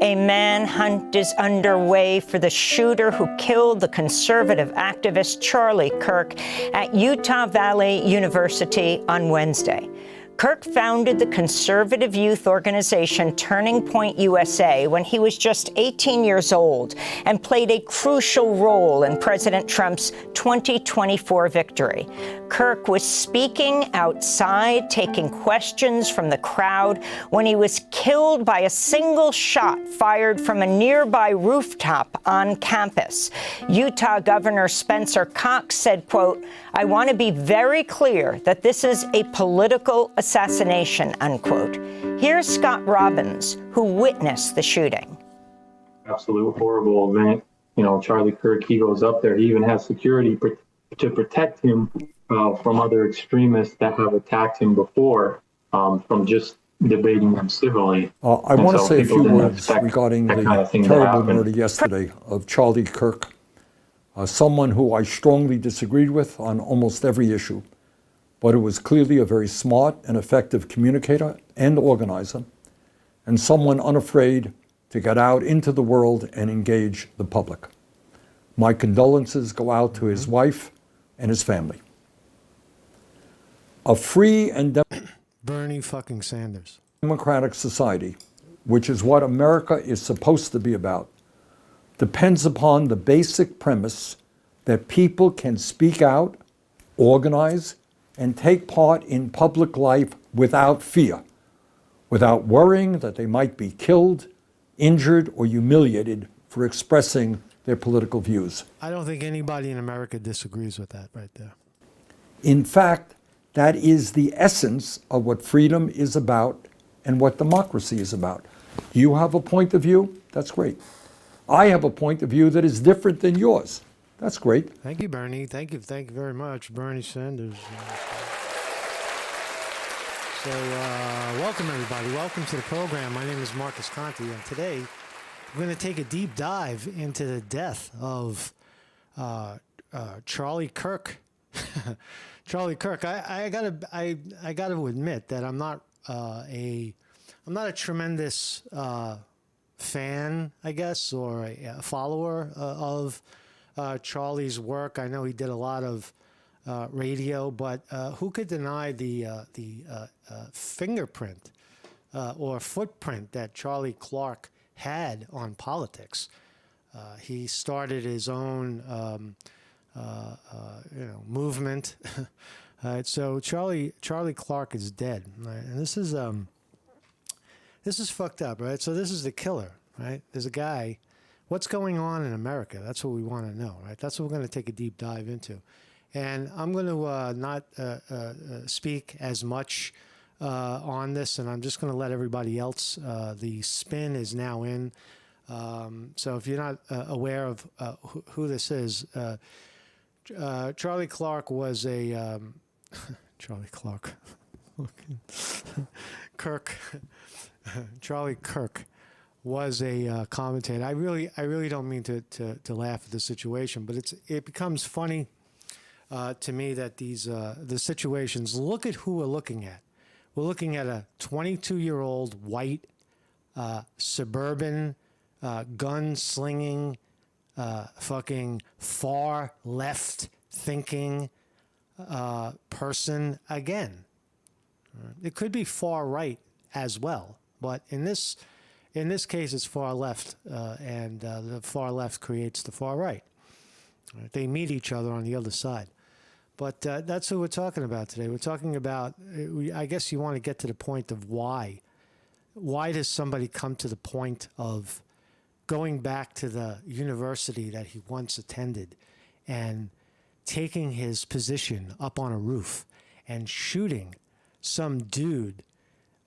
A manhunt is underway for the shooter who killed the conservative activist Charlie Kirk at Utah Valley University on Wednesday. Kirk founded the conservative youth organization Turning Point USA when he was just 18 years old and played a crucial role in President Trump's 2024 victory. Kirk was speaking outside, taking questions from the crowd when he was killed by a single shot fired from a nearby rooftop on campus. Utah Governor Spencer Cox said, quote, "I want to be very clear that this is a political assassination," unquote. Here's Scott Robbins, who witnessed the shooting. Absolute horrible event. You know, Charlie Kirk, he goes up there. He even has security to protect him from other extremists that have attacked him before, from just debating him civilly. I want to say a few words regarding the terrible murder yesterday of Charlie Kirk, someone who I strongly disagreed with on almost every issue, but who was clearly a very smart and effective communicator and organizer, and someone unafraid to get out into the world and engage the public. My condolences go out to his wife and his family. A free and Bernie fucking Sanders. democratic society, which is what America is supposed to be about, depends upon the basic premise that people can speak out, organize, and take part in public life without fear, without worrying that they might be killed, injured, or humiliated for expressing their political views. I don't think anybody in America disagrees with that right there. In fact, that is the essence of what freedom is about and what democracy is about. You have a point of view, that's great. I have a point of view that is different than yours. That's great. Thank you, Bernie. Thank you very much, Bernie Sanders. So, welcome everybody. Welcome to the program. My name is Marcus Conti, and today we're going to take a deep dive into the death of Charlie Kirk. Charlie Kirk. I gotta admit that I'm not a tremendous fan, I guess, or a follower of Charlie's work. I know he did a lot of radio, but who could deny the fingerprint or footprint that Charlie Clark had on politics? He started his own movement. So Charlie Clark is dead, right? And this is fucked up, right? So this is the killer, right? There's a guy. What's going on in America? That's what we want to know, right? That's what we're going to take a deep dive into. And I'm going to not speak as much on this, and I'm just going to let everybody else. The spin is now in. So if you're not aware of who this is, Charlie Clark was a Charlie Clark, Kirk. Charlie Kirk was a commentator. I really don't mean to laugh at the situation, but it becomes funny to me that the situations. Look at who we're looking at. We're looking at a 22-year-old white suburban gun-slinging fucking far left thinking person again. It could be far right as well, but in this case, it's far left, and the far left creates the far right. They meet each other on the other side. But that's what we're talking about today. We're talking about, I guess you want to get to the point of why. Why does somebody come to the point of going back to the university that he once attended and taking his position up on a roof and shooting some dude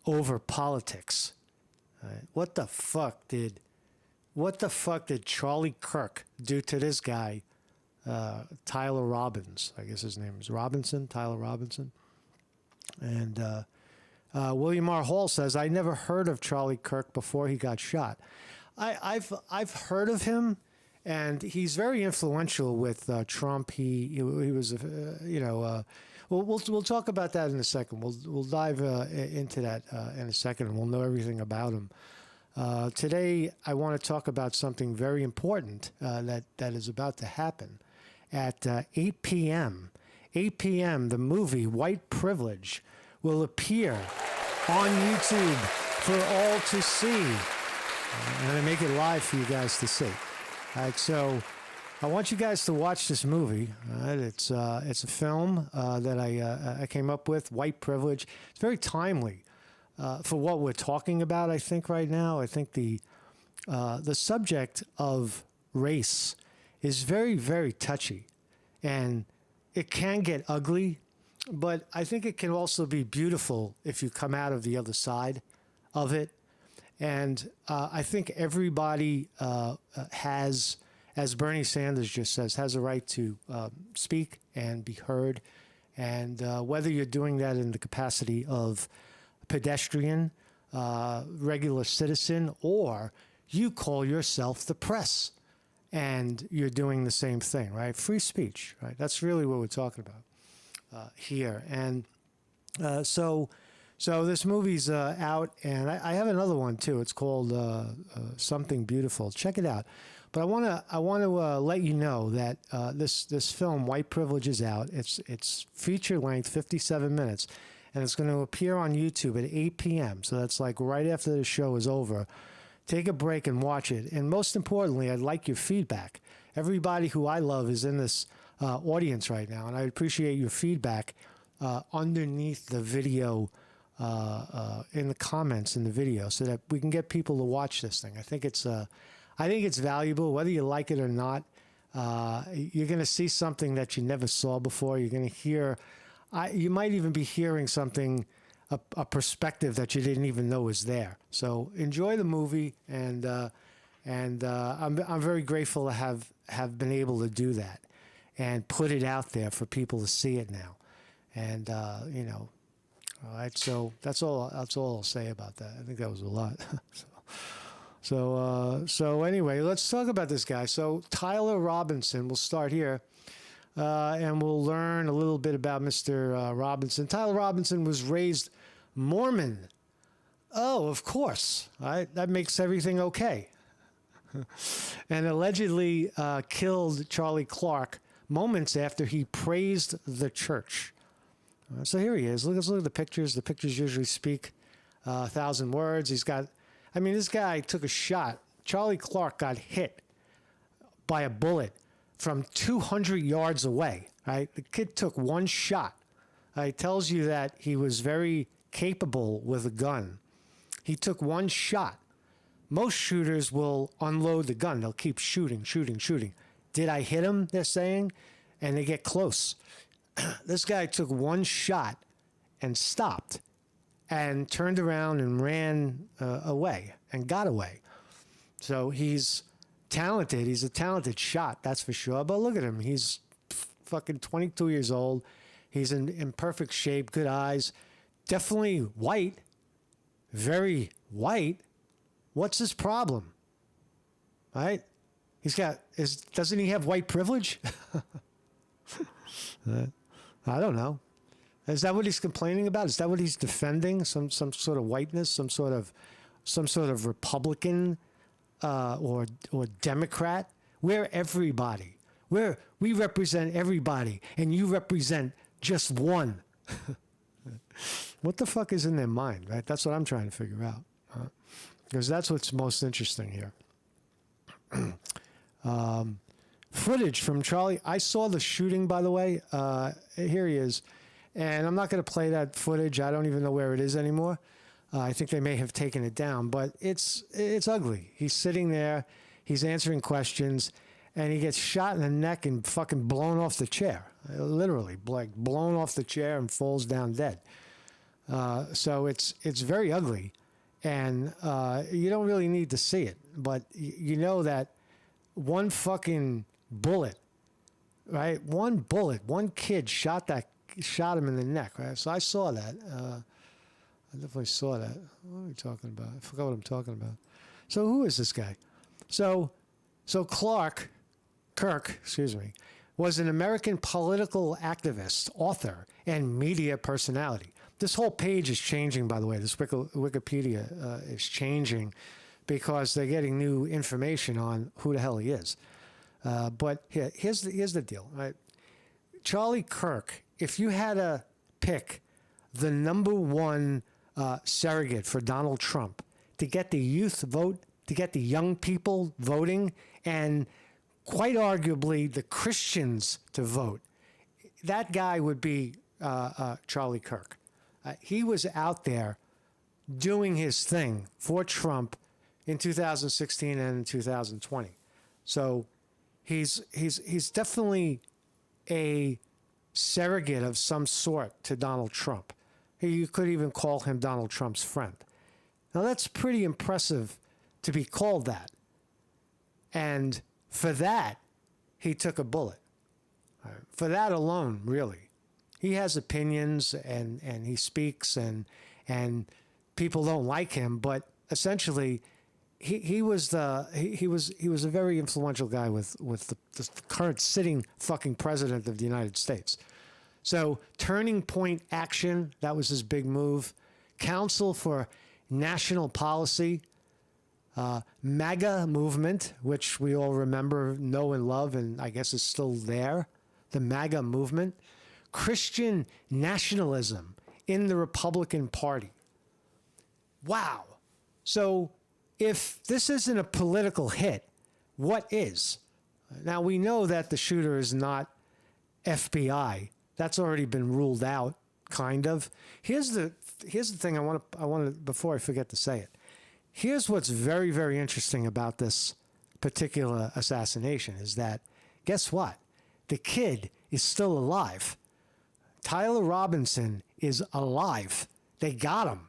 over politics? What the fuck did Charlie Kirk do to this guy, Tyler Robbins? I guess his name is Robinson, Tyler Robinson. And William R. Hall says, I never heard of Charlie Kirk before he got shot. I've heard of him, and he's very influential with Trump. He was we'll talk about that in a second. We'll dive into that in a second, and we'll know everything about him. Today, I want to talk about something very important that is about to happen. At 8 p.m., 8 p.m., the movie White Privilege will appear on YouTube for all to see. I'm going to make it live for you guys to see. All right, so I want you guys to watch this movie. All right, it's a film that I came up with, White Privilege. It's very timely for what we're talking about, I think, right now. I think the subject of race is very, very touchy. And it can get ugly, but I think it can also be beautiful if you come out of the other side of it. And I think everybody has, as Bernie Sanders just says, has a right to speak and be heard. And whether you're doing that in the capacity of pedestrian, regular citizen, or you call yourself the press and you're doing the same thing, right? Free speech, right? That's really what we're talking about here. And so this movie's out, and I have another one too. It's called Something Beautiful. Check it out. But I want to let you know that this film, White Privilege, is out. It's feature length, 57 minutes. And it's going to appear on YouTube at 8 p.m. So that's like right after the show is over. Take a break and watch it. And most importantly, I'd like your feedback. Everybody who I love is in this audience right now, and I appreciate your feedback underneath the video, in the comments in the video, so that we can get people to watch this thing. I think it's valuable, whether you like it or not. You're going to see something that you never saw before. You're going to hear. You might even be hearing something, a perspective that you didn't even know was there. So enjoy the movie, and I'm very grateful to have been able to do that and put it out there for people to see it now. And all right. So that's all I'll say about that. I think that was a lot. So anyway, let's talk about this guy. So Tyler Robinson, we'll start here. And we'll learn a little bit about Mr. Robinson. Tyler Robinson was raised Mormon. Oh, of course. Right? That makes everything okay. And allegedly killed Charlie Clark moments after he praised the church. So here he is. Let's look at the pictures. The pictures usually speak 1,000 words. This guy took a shot. Charlie Clark got hit by a bullet from 200 yards away, right? The kid took one shot. It tells you that he was very capable with a gun. He took one shot. Most shooters will unload the gun. They'll keep shooting. Did I hit him, they're saying? And they get close. This guy took one shot and stopped and turned around and ran away and got away. So he's talented. He's a talented shot, that's for sure. But look at him. He's fucking 22 years old. He's in perfect shape, good eyes. Definitely white. Very white. What's his problem? Right? Doesn't he have white privilege? I don't know. Is that what he's complaining about? Is that what he's defending? Some sort of whiteness, some sort of Republican or Democrat? We're everybody. We represent everybody, and you represent just one. What the fuck is in their mind, right? That's what I'm trying to figure out. Because that's what's most interesting here. Footage from Charlie. I saw the shooting, by the way. Here he is. And I'm not going to play that footage. I don't even know where it is anymore. I think they may have taken it down, but it's ugly. He's sitting there, he's answering questions, and he gets shot in the neck and fucking blown off the chair. Literally, like blown off the chair and falls down dead. So it's very ugly, and you don't really need to see it, but you know that one fucking bullet, right? One bullet, one kid shot him in the neck, right? So I saw that. I definitely saw that. What are we talking about? I forgot what I'm talking about. So who is this guy? So Kirk, was an American political activist, author, and media personality. This whole page is changing, by the way. This Wikipedia is changing because they're getting new information on who the hell he is. But here's the deal. Right? Charlie Kirk, if you had to pick the number one surrogate for Donald Trump to get the youth vote, to get the young people voting, and quite arguably the Christians to vote, that guy would be Charlie Kirk. He was out there doing his thing for Trump in 2016 and in 2020. So he's definitely a surrogate of some sort to Donald Trump. You could even call him Donald Trump's friend. Now that's pretty impressive to be called that. And for that, he took a bullet. For that alone, really. He has opinions and he speaks and people don't like him, but essentially he was a very influential guy with the current sitting fucking president of the United States. So Turning Point Action, that was his big move. Council for National Policy, MAGA movement, which we all remember, know and love, and I guess is still there. The MAGA movement. Christian nationalism in the Republican Party. Wow. So if this isn't a political hit, what is? Now we know that the shooter is not FBI. That's already been ruled out, kind of. Here's the thing I want to before I forget to say it. Here's what's very, very interesting about this particular assassination is that, guess what? The kid is still alive. Tyler Robinson is alive. They got him.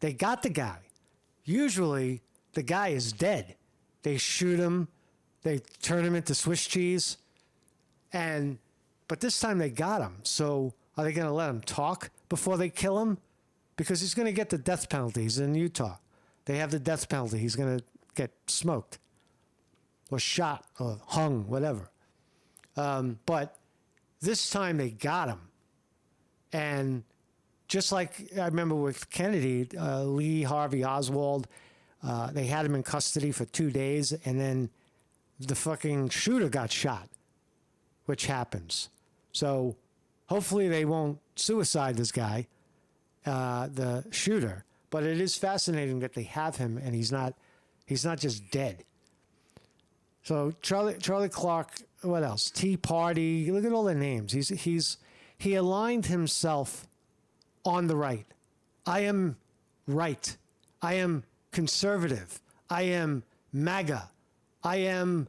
They got the guy. Usually, the guy is dead. They shoot him. They turn him into Swiss cheese. But this time they got him. So are they going to let him talk before they kill him? Because he's going to get the death penalty. He's in Utah. They have the death penalty. He's going to get smoked or shot or hung, whatever. But this time they got him. And just like I remember with Kennedy, Lee Harvey Oswald, they had him in custody for 2 days, and then the fucking shooter got shot, which happens. So hopefully they won't suicide this guy, the shooter. But it is fascinating that they have him, and he's not just dead. So Charlie Clark, what else? Tea Party. Look at all the names. He aligned himself on the right. I am right. I am conservative. I am MAGA. I am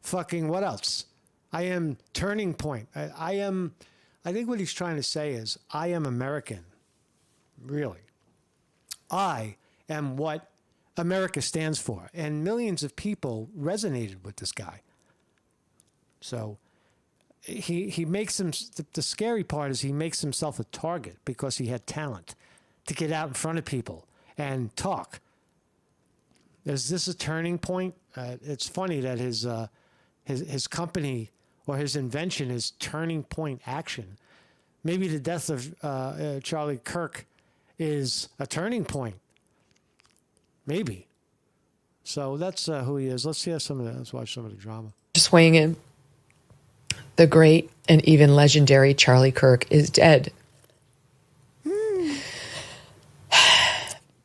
fucking what else? I am Turning Point. I think what he's trying to say is I am American. Really. I am what America stands for. And millions of people resonated with this guy. So he makes him, the scary part is he makes himself a target because he had talent to get out in front of people and talk. Is this a turning point? It's funny that his company or his invention is Turning Point Action. Maybe the death of Charlie Kirk is a turning point. Maybe. So that's who he is. Let's watch some of the drama. Just weighing in. The great and even legendary Charlie Kirk is dead.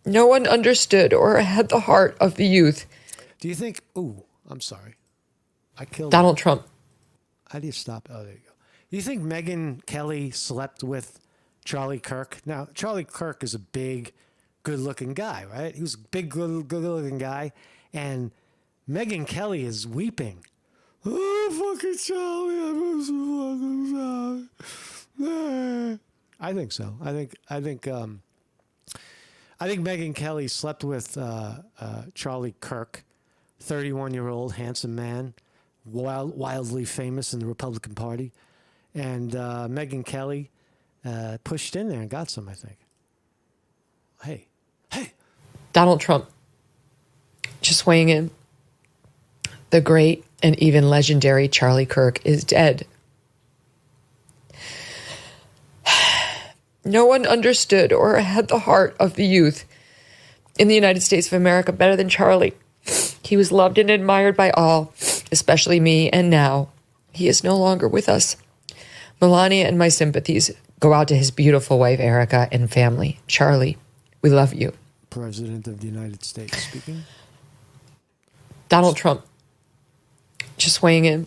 No one understood or had the heart of the youth. Do you think... Ooh, I'm sorry. I killed Donald Trump. How do you stop? Oh, there you go. Do you think Megyn Kelly slept with Charlie Kirk? Now, Charlie Kirk is a big, good-looking guy, right? He was a big, good-looking guy. And Megyn Kelly is weeping. Oh, fucking Charlie, I'm so fucking sorry. I think so. I think Megyn Kelly slept with Charlie Kirk, 31-year-old handsome man, wildly famous in the Republican Party, and Megyn Kelly pushed in there and got some. I think. Hey, Donald Trump. Just weighing in. The great and even legendary Charlie Kirk is dead. No one understood or had the heart of the youth. in the United States of America better than Charlie. He was loved and admired by all, especially me, and now he is no longer with us. Melania and my sympathies go out to his beautiful wife, Erica, and family. Charlie, we love you. President of the United States speaking. Donald Trump, just weighing in.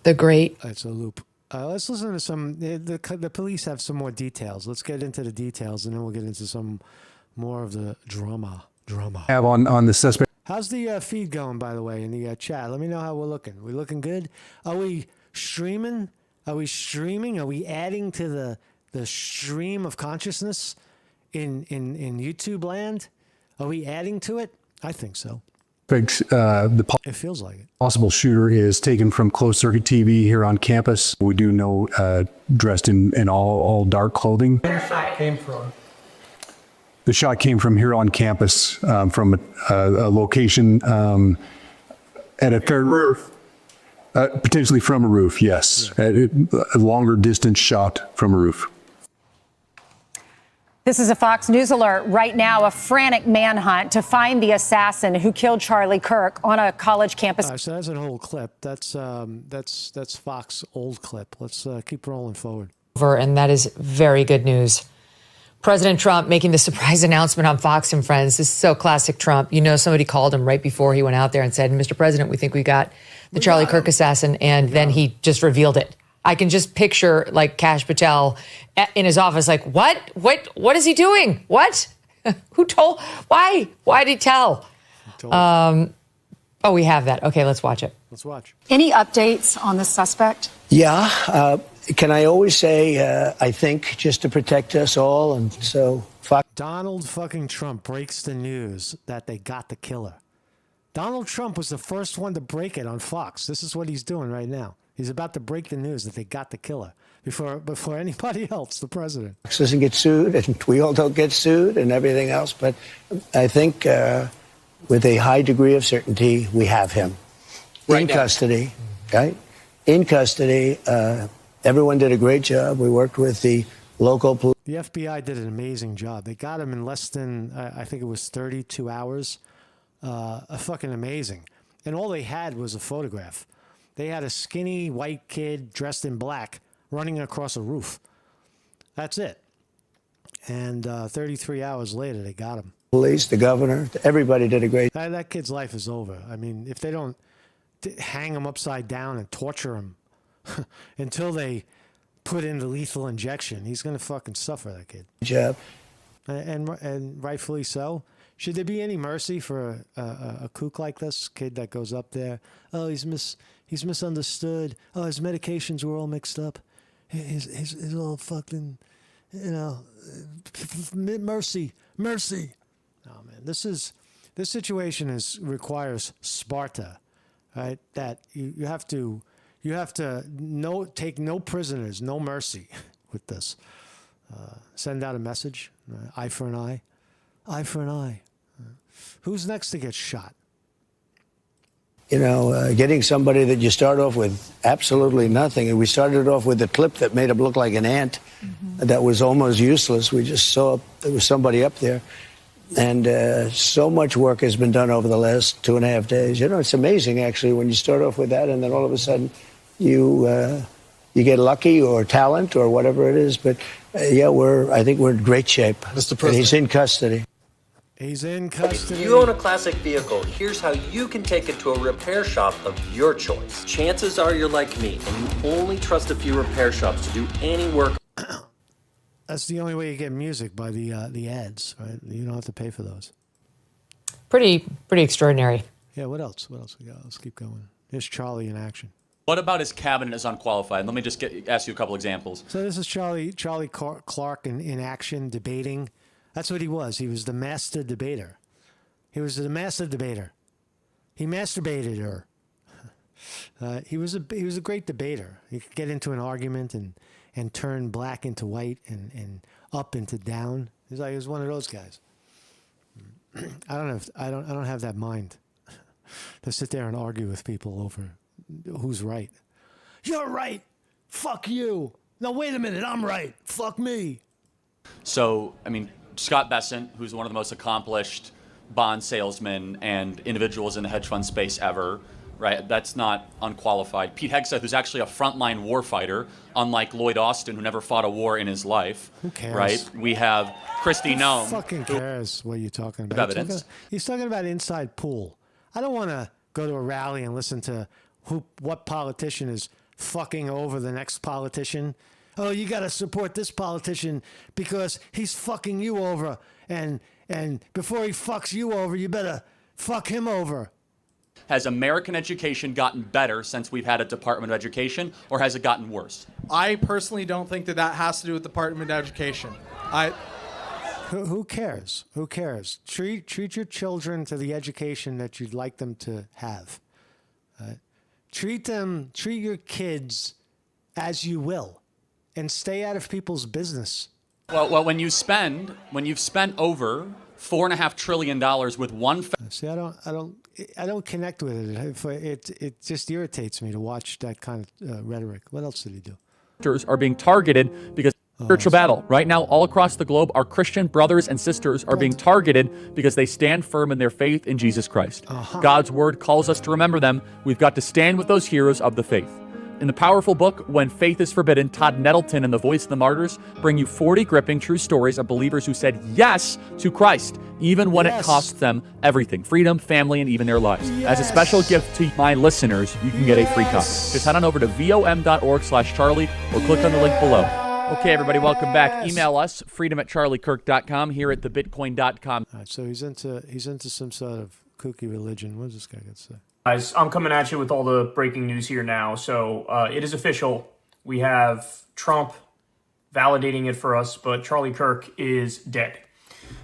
The great. That's a loop. Let's listen to some. The police have some more details. Let's get into the details, and then we'll get into some more of the drama. Have on the suspect. How's the feed going, by the way, in the chat? Let me know how we're looking. We looking good? Are we streaming? Are we streaming? Are we adding to the stream of consciousness in YouTube land? Are we adding to it? I think so. It feels like it. Possible shooter is taken from closed circuit TV here on campus. We do know dressed in all dark clothing. Where the shot came from? The shot came from here on campus, from a location at a fair roof. Potentially from a roof, yes. Yeah. A longer distance shot from a roof. This is a Fox News alert right now, a frantic manhunt to find the assassin who killed Charlie Kirk on a college campus. So that's an old clip. That's Fox old clip. Let's keep rolling forward. And that is very good news. President Trump making the surprise announcement on Fox and Friends. This is so classic Trump. You know, somebody called him right before he went out there and said, Mr. President, we think we got the Charlie Kirk assassin. And then he just revealed it. I can just picture like Kash Patel in his office, like, what is he doing? What? Who told? Why? Why did he tell? Oh, we have that. Okay, let's watch it. Let's watch. Any updates on the suspect? Yeah. Can I always say, I think, just to protect us all? And so, Donald fucking Trump breaks the news that they got the killer. Donald Trump was the first one to break it on Fox. This is what he's doing right now. He's about to break the news that they got the killer before anybody else, the president. Fox doesn't get sued, and we all don't get sued and everything else. But I think with a high degree of certainty, we have him in custody, right? In custody. Everyone did a great job. We worked with the local police. The FBI did an amazing job. They got him in less than, I think it was 32 hours. Fucking amazing. And all they had was a photograph. They had a skinny white kid dressed in black running across a roof. That's it. And 33 hours later, they got him. Police, the governor, everybody did a great job. That kid's life is over. I mean, if they don't hang him upside down and torture him until they put in the lethal injection, he's going to fucking suffer, that kid. Job. And rightfully so. Should there be any mercy for a kook like this kid that goes up there? Oh, he's misunderstood. Oh, his medications were all mixed up. His all fucking, mercy. Oh man, this situation requires Sparta, right? That you have to take no prisoners, no mercy with this. Send out a message, eye for an eye. Eye for an eye. Who's next to get shot? Getting somebody that you start off with absolutely nothing. And we started off with a clip that made him look like an ant that was almost useless. We just saw there was somebody up there. And so much work has been done over the last 2.5 days. It's amazing, actually, when you start off with that and then all of a sudden you get lucky or talent or whatever it is. But, I think we're in great shape. Mr. President. And he's in custody. He's in custody. If you own a classic vehicle, here's how you can take it to a repair shop of your choice. Chances are you're like me, and you only trust a few repair shops to do any work. That's the only way you get music, by the ads, right? You don't have to pay for those. Pretty extraordinary. Yeah, what else? We got? Let's keep going. Here's Charlie in action. What about his cabinet is unqualified? Let me just ask you a couple examples. So this is Charlie Clark in action, debating. That's what he was. He was the master debater. He masturbated her. He was a great debater. He could get into an argument and turn black into white and up into down. He was one of those guys. I don't have that mind to sit there and argue with people over who's right. You're right. Fuck you. No, wait a minute. I'm right. Fuck me. So, I mean, Scott Bessent, who's one of the most accomplished bond salesmen and individuals in the hedge fund space ever, right? That's not unqualified. Pete Hegseth, who's actually a frontline warfighter, unlike Lloyd Austin, who never fought a war in his life. Who cares? Right? We have Christy Nome. Who fucking cares what you're talking about? Evidence. He's talking about inside pool. I don't want to go to a rally and listen to what politician is fucking over the next politician. Oh, you got to support this politician because he's fucking you over. And before he fucks you over, you better fuck him over. Has American education gotten better since we've had a Department of Education, or has it gotten worse? I personally don't think that has to do with the Department of Education. Who cares? Who cares? Treat your children to the education that you'd like them to have. Treat your kids as you will, and stay out of people's business. Well, when you've spent over $4.5 trillion with one. See, I don't connect with it. It just irritates me to watch that kind of rhetoric. What else did he do? Are being targeted because spiritual battle right now all across the globe. Our Christian brothers and sisters are being targeted because they stand firm in their faith in Jesus Christ. God's word calls us to remember them. We've got to stand with those heroes of the faith. In the powerful book, When Faith is Forbidden, Todd Nettleton and the Voice of the Martyrs bring you 40 gripping true stories of believers who said yes to Christ, even when it cost them everything, freedom, family, and even their lives. As a special gift to my listeners, you can get a free copy. Just head on over to vom.org/Charlie or click on the link below. Okay, everybody, welcome back. Email us, freedom@charliekirk.com, here at thebitcoin.com. All right, so he's into some sort of kooky religion. What does this guy got to say? Guys, I'm coming at you with all the breaking news here now. So it is official. We have Trump validating it for us, but Charlie Kirk is dead.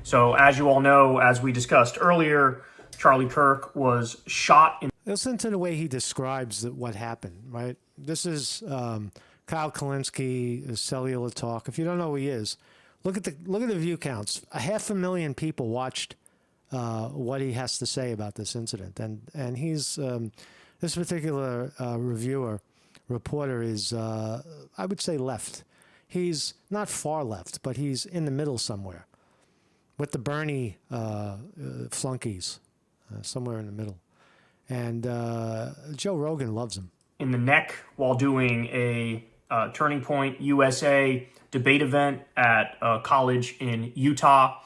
So as you all know, as we discussed earlier, Charlie Kirk was shot in. Listen to the way he describes what happened, right? This is Kyle Kalinske, Cellular Talk. If you don't know who he is, look at the view counts. 500,000 people watched what he has to say about this incident, and he's this particular reporter is I would say left. He's not far left, but he's in the middle somewhere, with the Bernie flunkies, somewhere in the middle. And Joe Rogan loves him. In the neck while doing a Turning Point USA debate event at a college in Utah.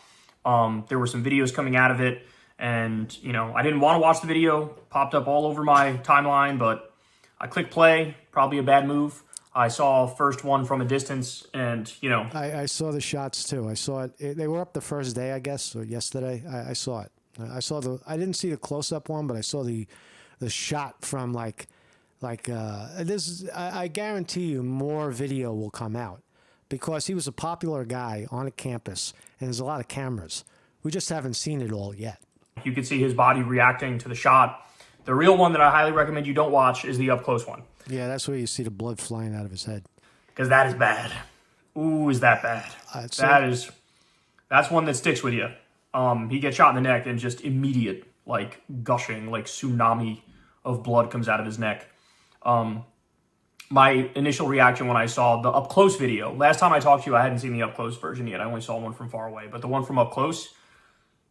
There were some videos coming out of it, and I didn't want to watch the video. Popped up all over my timeline, but I clicked play. Probably a bad move. I saw first one from a distance, and I saw the shots too. I saw it. They were up the first day, I guess, or yesterday. I saw it. I didn't see the close-up one, but I saw the shot from like this. I guarantee you more video will come out, because he was a popular guy on a campus, and there's a lot of cameras. We just haven't seen it all yet. You could see his body reacting to the shot. The real one that I highly recommend you don't watch is the up-close one. Yeah, that's where you see the blood flying out of his head. Because that is bad. Ooh, is that bad? That's one that sticks with you. He gets shot in the neck and just immediate, gushing, tsunami of blood comes out of his neck. My initial reaction when I saw the up-close video, last time I talked to you, I hadn't seen the up-close version yet. I only saw one from far away. But the one from up-close,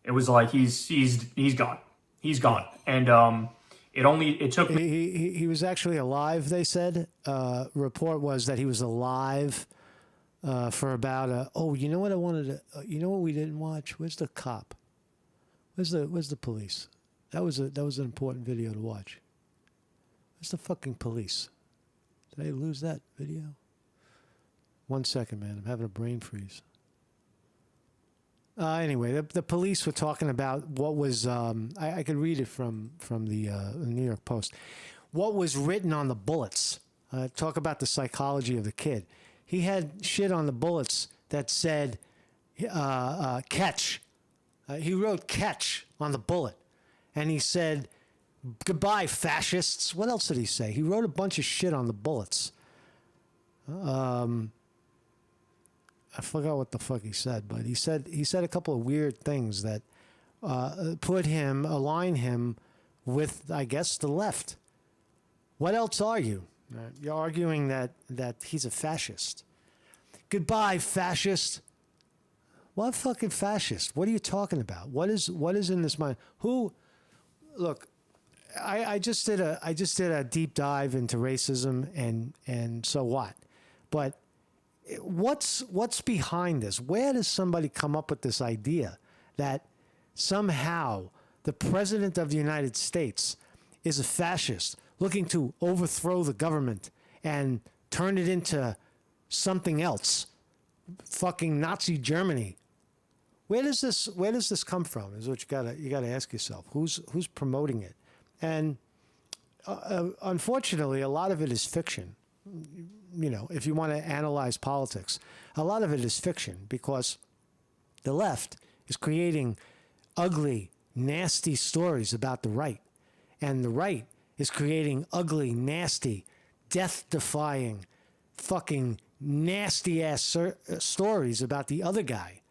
it was like he's gone. He's gone. And it took me... He was actually alive, they said. Report was that he was alive for about you know what I wanted to... you know what we didn't watch? Where's the cop? Where's the police? That was an important video to watch. Where's the fucking police? Did I lose that video? 1 second, man. I'm having a brain freeze. Anyway, the police were talking about what was... I could read it from the New York Post. What was written on the bullets. Talk about the psychology of the kid. He had shit on the bullets that said, catch. He wrote catch on the bullet. And he said... Goodbye, fascists. What else did he say? He wrote a bunch of shit on the bullets. I forgot what the fuck he said, but he said a couple of weird things that align him with, I guess, the left. What else are you? You're arguing that he's a fascist. Goodbye, fascist. What fucking fascist? What are you talking about? What is in this mind? Look, I just did a deep dive into racism and so what? But what's behind this? Where does somebody come up with this idea that somehow the president of the United States is a fascist looking to overthrow the government and turn it into something else? Fucking Nazi Germany. Where does this come from? Is what you gotta ask yourself. Who's promoting it? And unfortunately, a lot of it is fiction. You know, if you want to analyze politics, a lot of it is fiction because the left is creating ugly, nasty stories about the right, and the right is creating ugly, nasty, death-defying, fucking nasty-ass stories about the other guy,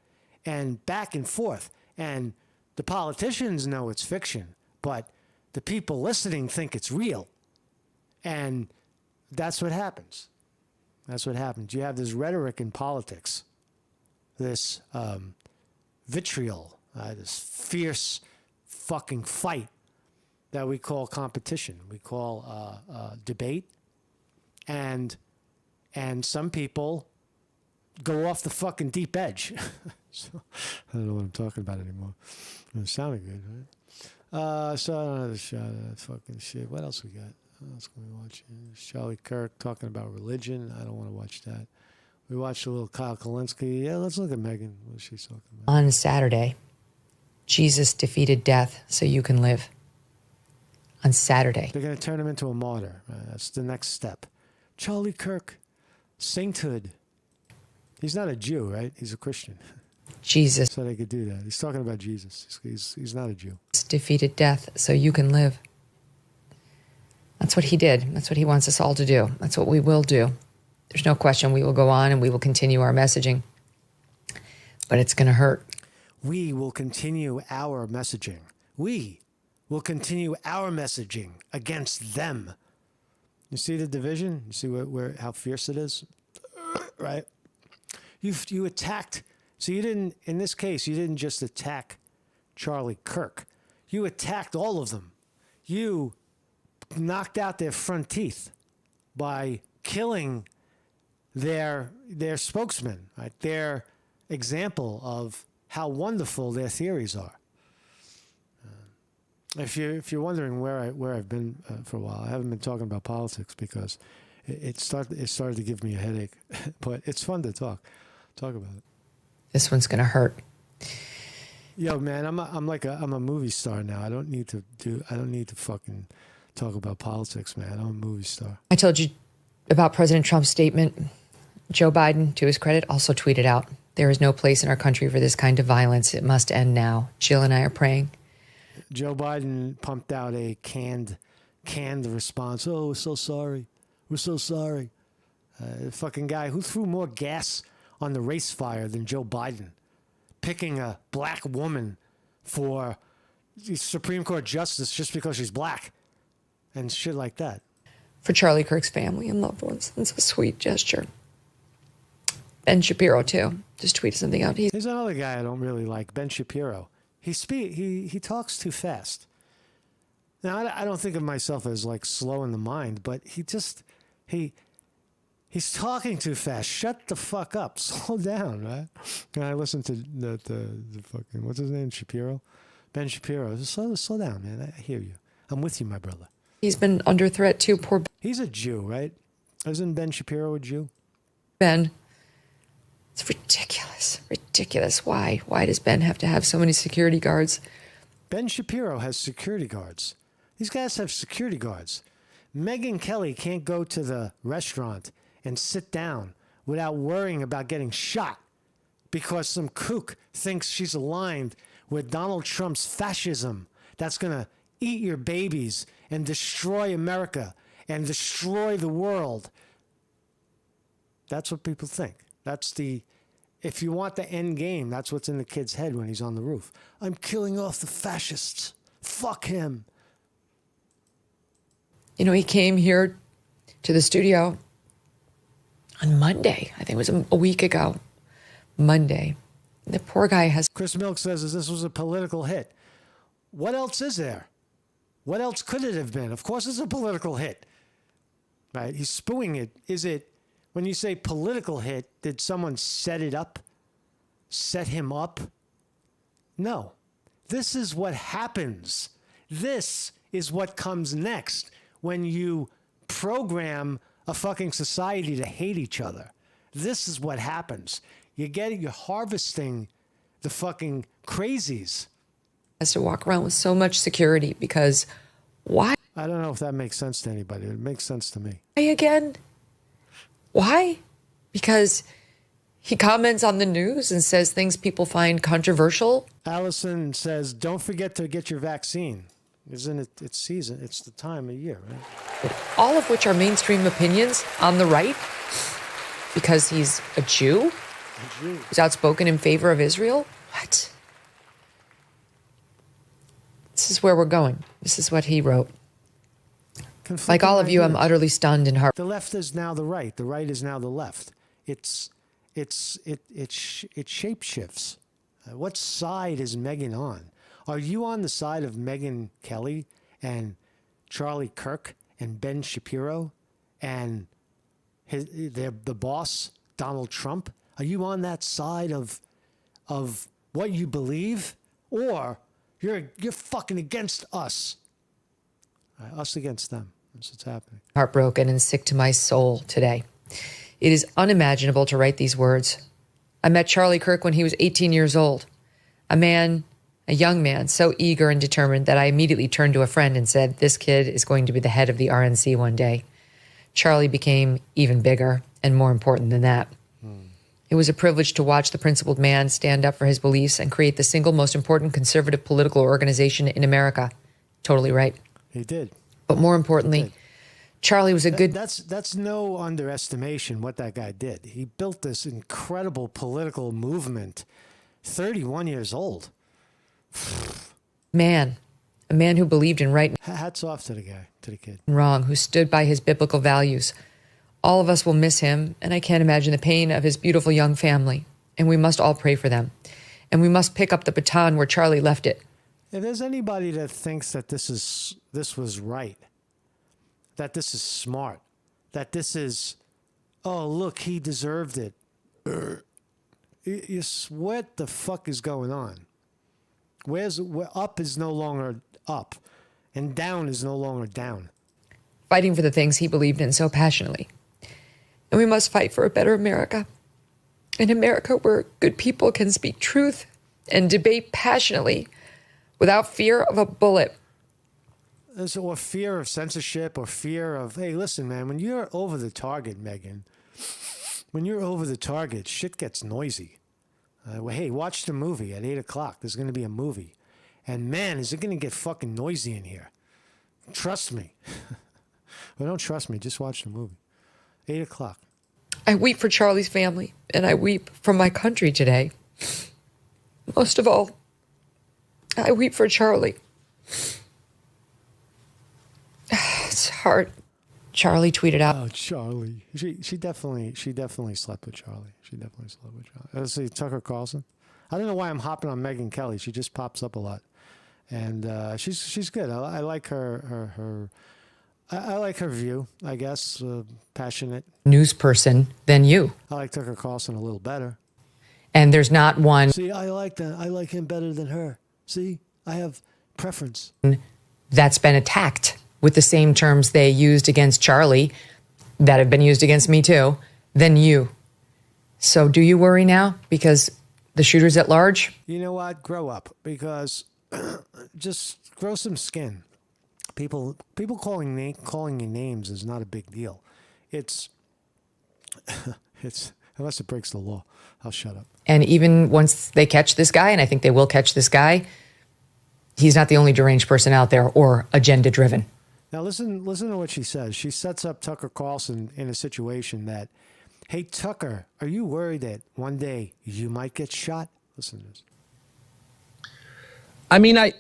and back and forth. And the politicians know it's fiction, but the people listening think it's real. And that's what happens. That's what happens. You have this rhetoric in politics, this vitriol, this fierce fucking fight that we call competition, we call debate. And some people go off the fucking deep edge. So, I don't know what I'm talking about anymore. It sounded good, right? So I don't have a shot of that fucking shit. What else we got? What else can we watch? Charlie Kirk talking about religion. I don't want to watch that. We watched a little Kyle Kalinske. Yeah, let's look at Megan. What she's talking about. On Saturday, Jesus defeated death so you can live. On Saturday. They're going to turn him into a martyr. That's the next step. Charlie Kirk, sainthood. He's not a Jew, right? He's a Christian. Jesus. So they could do that. He's talking about Jesus. He's not a Jew. Defeated death so you can live. That's what he did. That's what he wants us all to do. That's what we will do. There's no question we will go on and we will continue our messaging. But it's going to hurt. We will continue our messaging. We will continue our messaging against them. You see the division? You see where how fierce it is? Right? You attacked. So you didn't, in this case, you didn't just attack Charlie Kirk. You attacked all of them. You knocked out their front teeth by killing their spokesman, right? Their example of how wonderful their theories are. If you're wondering where I've been for a while, I haven't been talking about politics because it started to give me a headache. But it's fun to talk about it. This one's gonna hurt. Yo, man, I'm a movie star now. I don't need to fucking talk about politics, man. I'm a movie star. I told you about President Trump's statement. Joe Biden, to his credit, also tweeted out, "There is no place in our country for this kind of violence. It must end now." Jill and I are praying. Joe Biden pumped out a canned response. Oh, we're so sorry. We're so sorry. Fucking guy who threw more gas on the race fire than Joe Biden, picking a black woman for Supreme Court justice just because she's black and shit like that. For Charlie Kirk's family and loved ones. It's a sweet gesture. Ben Shapiro, too, just tweeted something out. Here's another guy I don't really like, Ben Shapiro. He talks too fast. Now, I don't think of myself as like slow in the mind, but he's talking too fast. Shut the fuck up. Slow down, right? Can I listen to the fucking, what's his name? Shapiro? Ben Shapiro. Slow down, man. I hear you. I'm with you, my brother. He's been under threat too, poor Ben. He's a Jew, right? Isn't Ben Shapiro a Jew? Ben. It's ridiculous. Ridiculous. Why? Why does Ben have to have so many security guards? Ben Shapiro has security guards. These guys have security guards. Megyn Kelly can't go to the restaurant and sit down without worrying about getting shot because some kook thinks she's aligned with Donald Trump's fascism that's going to eat your babies and destroy America and destroy the world. That's what people think. If you want the end game, that's what's in the kid's head when he's on the roof. I'm killing off the fascists. Fuck him. You know, he came here to the studio on Monday. I think it was a week ago. Monday. The poor guy has. Chris Milk says this was a political hit. What else is there? What else could it have been? Of course it's a political hit. Right? He's spooing it. Is it, when you say political hit, did someone set it up? Set him up? No. This is what happens. This is what comes next when you program a fucking society to hate each other. This is what happens. You're harvesting the fucking crazies. Has to walk around with so much security because why? I don't know if that makes sense to anybody. It makes sense to me. Why again? Why? Because he comments on the news and says things people find controversial. Allison says, don't forget to get your vaccine. Isn't it? It's season. It's the time of year, right? All of which are mainstream opinions on the right because he's a Jew who's outspoken in favor of Israel. What? This is where we're going. This is what he wrote. Like all of you, I'm utterly stunned and heart. The left is now the right. The right is now the left. It shape shifts. What side is Megyn on? Are you on the side of Megyn Kelly and Charlie Kirk and Ben Shapiro and the boss Donald Trump? Are you on that side of what you believe, or you're fucking against us? Us against them. That's what's happening. Heartbroken and sick to my soul today. It is unimaginable to write these words. I met Charlie Kirk when he was 18 years old. A young man, so eager and determined that I immediately turned to a friend and said, this kid is going to be the head of the RNC one day. Charlie became even bigger and more important than that. It was a privilege to watch the principled man stand up for his beliefs and create the single most important conservative political organization in America. Totally right. He did. But more importantly, Charlie was a good... That's no underestimation what that guy did. He built this incredible political movement, 31 years old. Man. A man who believed in right... Hats off to the guy, to the kid. ...and wrong, who stood by his biblical values. All of us will miss him, and I can't imagine the pain of his beautiful young family. And we must all pray for them. And we must pick up the baton where Charlie left it. If there's anybody that thinks that this was right, that this is smart, that this is, oh, look, he deserved it. What the fuck is going on? Where up is no longer up, and down is no longer down. Fighting for the things he believed in so passionately. And we must fight for a better America. An America where good people can speak truth and debate passionately without fear of a bullet. Or fear of censorship, or fear of, hey, listen, man, when you're over the target, Megyn, when you're over the target, shit gets noisy. Hey, watch the movie at 8 o'clock. There's going to be a movie. And man, is it going to get fucking noisy in here. Trust me. Well, don't trust me. Just watch the movie. 8 o'clock. I weep for Charlie's family, and I weep for my country today. Most of all, I weep for Charlie. It's hard. Charlie tweeted out. Oh, Charlie. She definitely slept with Charlie. Let's see, Tucker Carlson. I don't know why I'm hopping on Megyn Kelly. She just pops up a lot, and she's good. I like her. I like her view. I guess passionate News person than you. I like Tucker Carlson a little better. And there's not one. See, I like that. I like him better than her. See, I have preference. That's been attacked with the same terms they used against Charlie that have been used against me too, than you. So do you worry now because the shooter's at large? You know what? Grow up, because just grow some skin. People calling you names is not a big deal. It's unless it breaks the law. I'll shut up. And even once they catch this guy, and I think they will catch this guy, he's not the only deranged person out there or agenda driven. Now listen to what she says. She sets up Tucker Carlson in a situation that, hey, Tucker, are you worried that one day you might get shot? Listen to this. I mean, I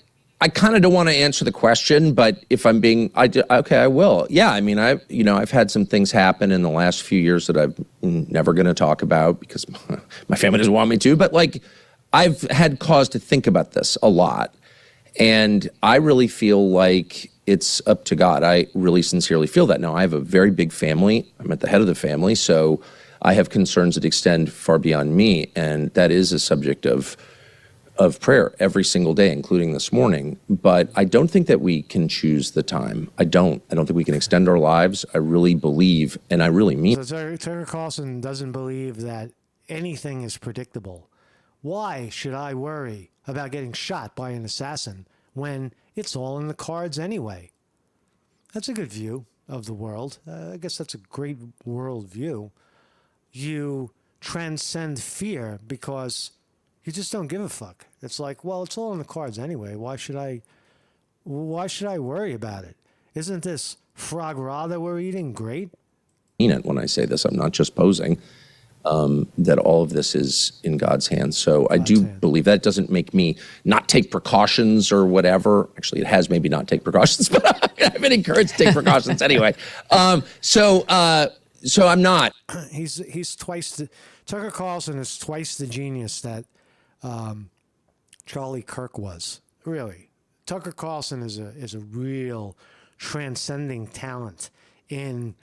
kind of don't want to answer the question, but if I'm being, okay, I will. Yeah, I mean, I've had some things happen in the last few years that I'm never going to talk about because my family doesn't want me to. But like, I've had cause to think about this a lot, and I really feel like it's up to God. I really sincerely feel that. Now, I have a very big family. I'm at the head of the family, so I have concerns that extend far beyond me, and that is a subject of prayer every single day, including this morning. But I don't think that we can choose the time. I don't think we can extend our lives. I really believe, and I really mean. So Tucker Carlson doesn't believe that anything is predictable. Why should I worry about getting shot by an assassin when it's all in the cards anyway? That's a good view of the world. I guess that's a great world view. You transcend fear because you just don't give a fuck. It's like, well, it's all in the cards anyway. Why should I worry about it? Isn't this frog raw that we're eating great? Mean it when I say this. I'm not just posing. That all of this is in God's hands. So I do believe that. Doesn't make me not take precautions or whatever. Actually, it has maybe not take precautions, but I've been encouraged to take precautions anyway. So I'm not. He's twice Tucker Carlson is twice the genius that Charlie Kirk was. Really, Tucker Carlson is a real transcending talent in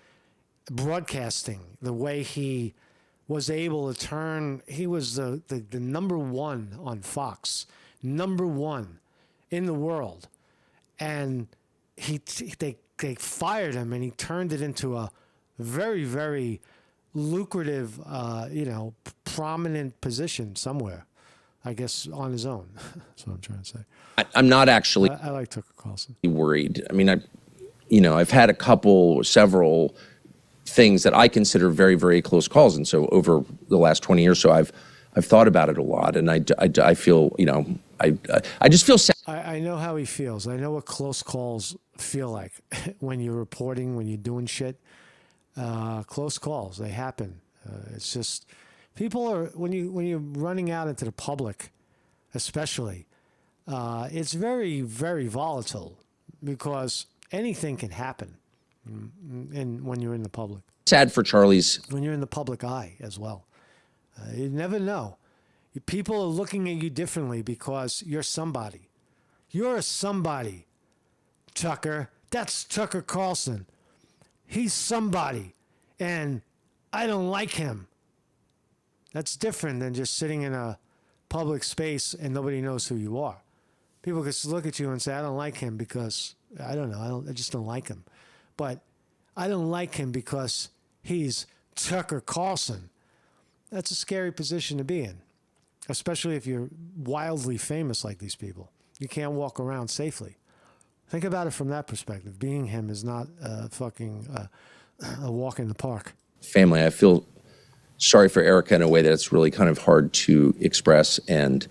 broadcasting. The way he was able to turn, he was the number one on Fox, number one in the world, and they fired him, and he turned it into a very, very lucrative, prominent position somewhere, I guess, on his own. That's what I'm trying to say. I'm not actually. I like Tucker Carlson. Worried. I mean, I've had several things that I consider very, very close calls, and so over the last 20 years, so I've thought about it a lot, and I feel, I just feel sad. I know how he feels. I know what close calls feel like when you're reporting, when you're doing shit. Close calls, they happen. It's just people are when you're running out into the public, especially. It's very, very volatile because anything can happen. And when you're in the public. Sad for Charlie's. When you're in the public eye as well. You never know. People are looking at you differently because you're somebody. You're a somebody, Tucker. That's Tucker Carlson. He's somebody. And I don't like him. That's different than just sitting in a public space and nobody knows who you are. People just look at you and say, I don't like him because, I don't know, I just don't like him. But I don't like him because he's Tucker Carlson. That's a scary position to be in, especially if you're wildly famous like these people. You can't walk around safely. Think about it from that perspective. Being him is not a walk in the park. Family, I feel sorry for Erica in a way that's really kind of hard to express, and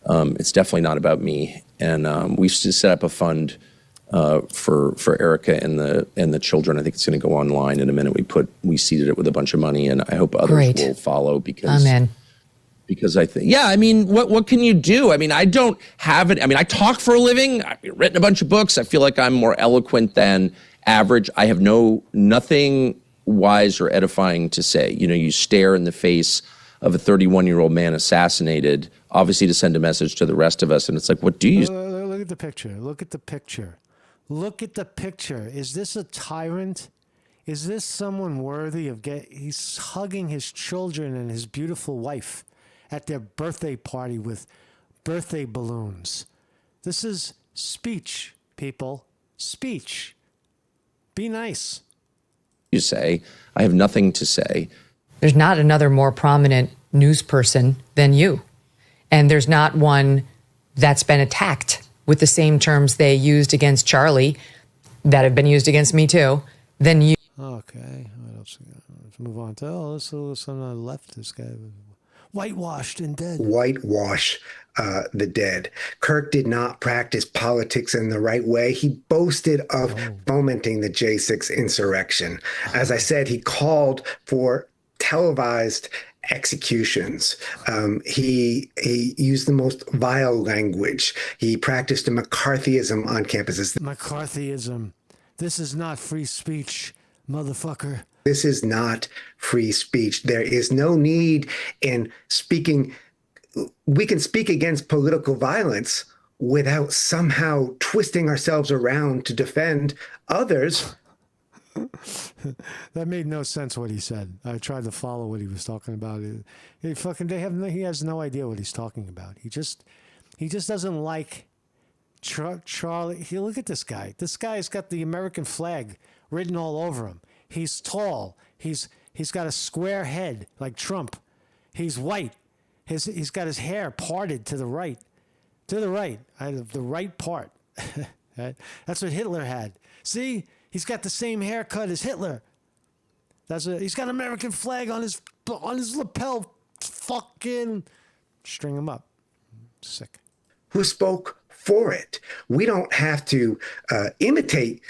it's definitely not about me. And we used to set up a fund for Erica and the children. I think it's going to go online in a minute. We seeded it with a bunch of money, and I hope others will follow because. Amen. Because I think, I mean, what can you do? I mean, I don't have it. I mean, I talk for a living. I've written a bunch of books. I feel like I'm more eloquent than average. I have nothing wise or edifying to say. You stare in the face of a 31-year-old man assassinated, obviously to send a message to the rest of us. And it's like, what do you? Look at the picture. Look at the picture. Look at the picture. Is this a tyrant? Is this someone worthy of he's hugging his children and his beautiful wife at their birthday party with birthday balloons. This is speech, people. Speech. Be nice. You say, I have nothing to say. There's not another more prominent news person than you. And there's not one that's been attacked with the same terms they used against Charlie that have been used against me too, than you. Okay. What else? Let's move on to, let's on the left, this guy. Whitewashed and dead. Whitewash the dead. Kirk did not practice politics in the right way. He boasted of fomenting the J6 insurrection. As I said, he called for televised executions. He used the most vile language. He practiced a McCarthyism on campuses. McCarthyism. This is not free speech, motherfucker. This is not free speech. There is no need in speaking we can speak against political violence without somehow twisting ourselves around to defend others. That made no sense what he said. I tried to follow what he was talking about. He has no idea what he's talking about. He just doesn't like Charlie. Look at this guy. This guy's got the American flag written all over him. He's tall. He's got a square head like Trump. He's white. He's got his hair parted to the right. To the right. The right part. That's what Hitler had. See? He's got the same haircut as Hitler. He's got an American flag on his lapel. Fucking string him up. Sick. Who spoke for it? We don't have to imitate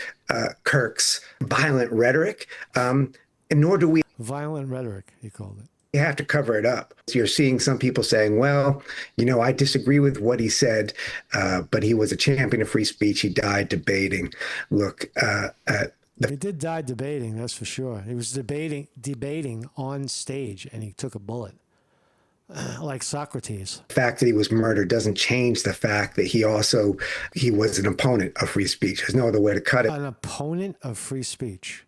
Kirk's violent rhetoric, and nor do we. Violent rhetoric, he called it. You have to cover it up. You're seeing some people saying, well, I disagree with what he said, but he was a champion of free speech. He died debating. Look, he did die debating, that's for sure. He was debating on stage, and he took a bullet, like Socrates. The fact that he was murdered doesn't change the fact that he was an opponent of free speech. There's no other way to cut it. An opponent of free speech.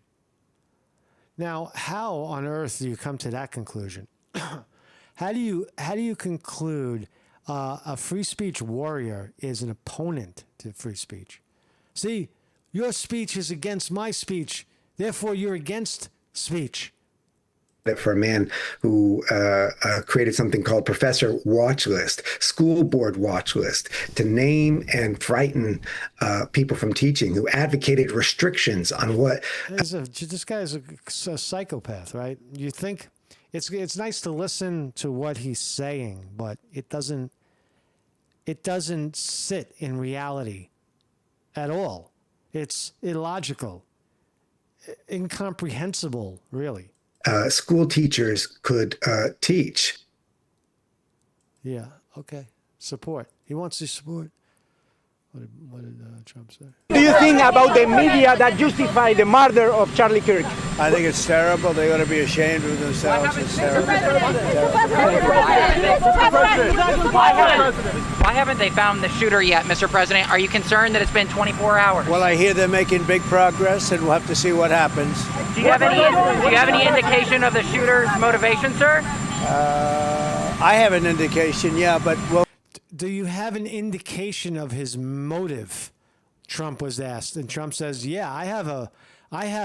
Now, how on earth do you come to that conclusion? How do you conclude a free speech warrior is an opponent to free speech? See, your speech is against my speech, therefore you're against speech. For a man who created something called Professor Watch List, School Board Watch List, to name and frighten people from teaching, who advocated restrictions on what. This guy is a psychopath, right? You think it's nice to listen to what he's saying, but it doesn't sit in reality at all. It's illogical, incomprehensible, really. School teachers could teach. Yeah, okay. Support. He wants to support. What did Trump say? What do you think about the media that justify the murder of Charlie Kirk? I think it's terrible. They ought to be ashamed of themselves. It's terrible. Why haven't they found the shooter yet, Mr. President? Are you concerned that it's been 24 hours? Well, I hear they're making big progress, and we'll have to see what happens. Do you have any indication of the shooter's motivation, sir? I have an indication, yeah, but well. Do you have an indication of his motive? Trump was asked, and Trump says, "Yeah, I have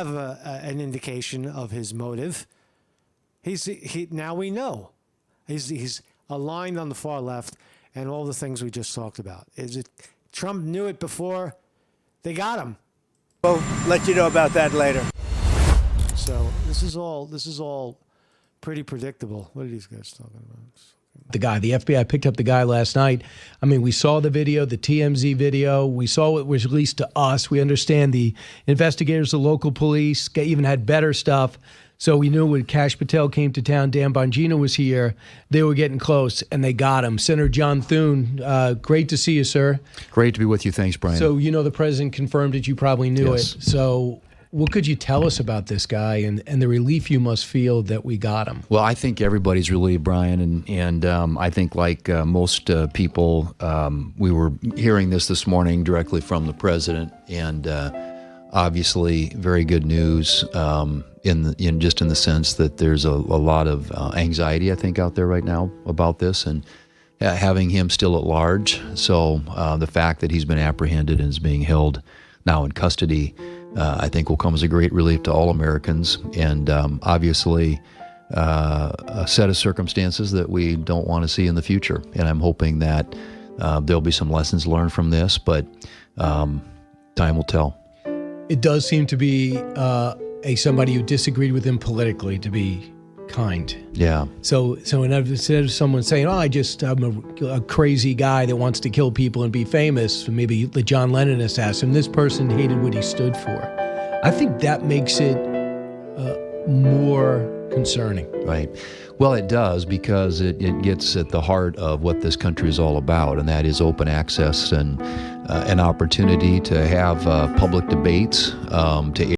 an indication of his motive." Now we know, he's aligned on the far left, and all the things we just talked about. Is it Trump knew it before they got him? We'll let you know about that later. So this is all pretty predictable. What are these guys talking about? The FBI picked up the guy last night. I mean, we saw the video, the TMZ video. We saw what was released to us. We understand the investigators, the local police, even had better stuff. So we knew when Kash Patel came to town, Dan Bongino was here, they were getting close, and they got him. Senator John Thune, great to see you, sir. Great to be with you. Thanks, Brian. So the president confirmed it. You probably knew it. So what could you tell us about this guy and the relief you must feel that we got him? Well, I think everybody's relieved, Brian, and I think like most people, we were hearing this morning directly from the president, and obviously very good news in the sense that there's a lot of anxiety, I think, out there right now about this, and having him still at large. So the fact that he's been apprehended and is being held now in custody, I think will come as a great relief to all Americans, and obviously a set of circumstances that we don't want to see in the future. And I'm hoping that there'll be some lessons learned from this, but time will tell. It does seem to be somebody who disagreed with him politically, to be kind. Yeah. So instead of someone saying, I'm a crazy guy that wants to kill people and be famous, maybe the John Lennon assassin, this person hated what he stood for. I think that makes it more concerning. Right. Well, it does, because it gets at the heart of what this country is all about, and that is open access and an opportunity to have public debates, to